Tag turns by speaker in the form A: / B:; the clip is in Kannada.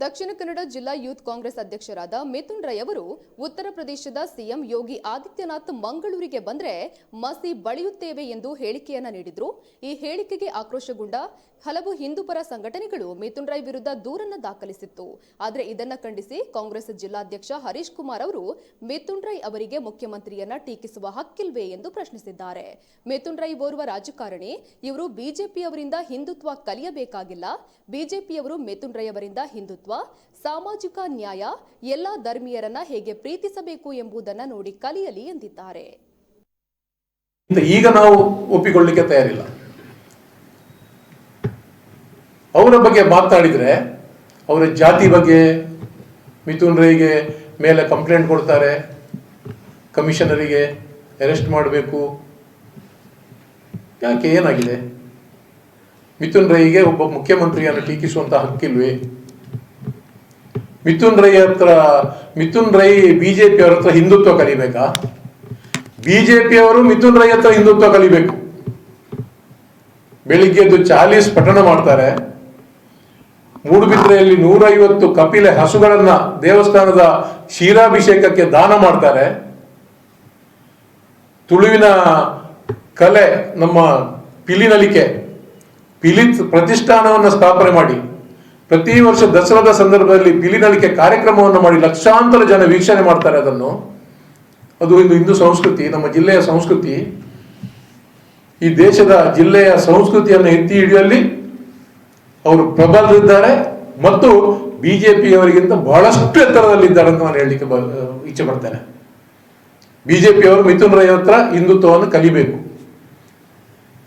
A: ದಕ್ಷಿಣ ಕನ್ನಡ ಜಿಲ್ಲಾ ಯೂತ್ ಕಾಂಗ್ರೆಸ್ ಅಧ್ಯಕ್ಷರಾದ ಮಿಥುನ್ ರೈ ಅವರು ಉತ್ತರ ಪ್ರದೇಶದ ಸಿಎಂ ಯೋಗಿ ಆದಿತ್ಯನಾಥ್ ಮಂಗಳೂರಿಗೆ ಬಂದ್ರೆ ಮಸಿ ಬಳಿಯುತ್ತೇವೆ ಎಂದು ಹೇಳಿಕೆಯನ್ನ ನೀಡಿದ್ರು. ಈ ಹೇಳಿಕೆಗೆ ಆಕ್ರೋಶಗೊಂಡ ಹಲವು ಹಿಂದೂಪರ ಸಂಘಟನೆಗಳು ಮಿಥುನ್ ರೈ ವಿರುದ್ಧ ದೂರನ್ನ ದಾಖಲಿಸಿತ್ತು. ಆದರೆ ಇದನ್ನ ಖಂಡಿಸಿ ಕಾಂಗ್ರೆಸ್ ಜಿಲ್ಲಾಧ್ಯಕ್ಷ ಹರೀಶ್ ಕುಮಾರ್ ಅವರು ಮಿಥುನ್ ರೈ ಅವರಿಗೆ ಮುಖ್ಯಮಂತ್ರಿಯನ್ನ ಟೀಕಿಸುವ ಹಕ್ಕಿಲ್ವೇ ಎಂದು ಪ್ರಶ್ನಿಸಿದ್ದಾರೆ. ಮಿಥುನ್ ರೈ ಓರ್ವ ರಾಜಕಾರಣಿ, ಇವರು ಬಿಜೆಪಿಯವರಿಂದ ಹಿಂದುತ್ವ ಕಲಿಯಬೇಕಾಗಿಲ್ಲ. ಬಿಜೆಪಿಯವರು ಮಿಥುನ್ ರೈ ಅವರಿಂದ ಹಿಂದುತ್ವ, ಸಾಮಾಜಿಕ ನ್ಯಾಯ, ಎಲ್ಲಾ ಧರ್ಮೀಯರನ್ನ ಹೇಗೆ ಪ್ರೀತಿಸಬೇಕು ಎಂಬುದನ್ನು ನೋಡಿ ಕಲಿಯಲಿ ಎಂದಿದ್ದಾರೆ.
B: ಈಗ ನಾವು ಒಪ್ಪಿಕೊಳ್ಳಲಿಕ್ಕೆ ತಯಾರಿಲ್ಲ. ಅವರ ಬಗ್ಗೆ ಮಾತಾಡಿದ್ರೆ ಅವರ ಜಾತಿ ಬಗ್ಗೆ ಮಿಥುನ್ ರೈಗೆ ಮೇಲೆ ಕಂಪ್ಲೇಂಟ್ ಕೊಡ್ತಾರೆ, ಕಮಿಷನರಿಗೆ ಅರೆಸ್ಟ್ ಮಾಡಬೇಕು. ಯಾಕೆ, ಏನಾಗಿದೆ? ಮಿಥುನ್ ರೈಗೆ ಒಬ್ಬ ಮುಖ್ಯಮಂತ್ರಿಯನ್ನು ಟೀಕಿಸುವಂತ ಹಕ್ಕಿಲ್ವೇ? ಮಿಥುನ್ ರೈ ಬಿಜೆಪಿ ಅವರ ಹತ್ರ ಹಿಂದುತ್ವ ಕಲಿಬೇಕಾ? ಬಿಜೆಪಿಯವರು ಮಿಥುನ್ ರೈ ಹತ್ರ ಹಿಂದುತ್ವ ಕಲಿಬೇಕು. ಬೆಳಿಗ್ಗೆದ್ದು ಚಾಲೀಸ್ ಪಠಣ ಮಾಡ್ತಾರೆ, ಮೂಡುಬಿದ್ರೆಯಲ್ಲಿ 150 ಕಪಿಲೆ ಹಸುಗಳನ್ನ ದೇವಸ್ಥಾನದ ಕ್ಷೀರಾಭಿಷೇಕಕ್ಕೆ ದಾನ ಮಾಡ್ತಾರೆ. ತುಳುವಿನ ಕಲೆ, ನಮ್ಮ ಪಿಲಿನಲಿಕೆ, ಪಿಲಿತ್ ಪ್ರತಿಷ್ಠಾನವನ್ನು ಸ್ಥಾಪನೆ ಮಾಡಿ ಪ್ರತಿ ವರ್ಷ ದಸರಾದ ಸಂದರ್ಭದಲ್ಲಿ ಪಿಲಿನಲಿಕೆ ಕಾರ್ಯಕ್ರಮವನ್ನು ಮಾಡಿ ಲಕ್ಷಾಂತರ ಜನ ವೀಕ್ಷಣೆ ಮಾಡ್ತಾರೆ. ಅದು ಹಿಂದೂ ಸಂಸ್ಕೃತಿ, ನಮ್ಮ ಜಿಲ್ಲೆಯ ಸಂಸ್ಕೃತಿ. ಈ ದೇಶದ ಜಿಲ್ಲೆಯ ಸಂಸ್ಕೃತಿಯನ್ನು ಎತ್ತಿ ಹಿಡಿಯುವಲ್ಲಿ ಅವರು ಪ್ರಬಲರಿದ್ದಾರೆ ಮತ್ತು ಬಿಜೆಪಿಯವರಿಗಿಂತ ಬಹಳಷ್ಟು ಎತ್ತರದಲ್ಲಿದ್ದಾರೆ ಅಂತ ನಾನು ಹೇಳಲಿಕ್ಕೆ ಇಚ್ಛೆ ಪಡ್ತೇನೆ. ಬಿಜೆಪಿಯವರು ಮಿಥುನ್ ರೈ ಹತ್ರ ಹಿಂದುತ್ವವನ್ನು ಕಲಿಬೇಕು.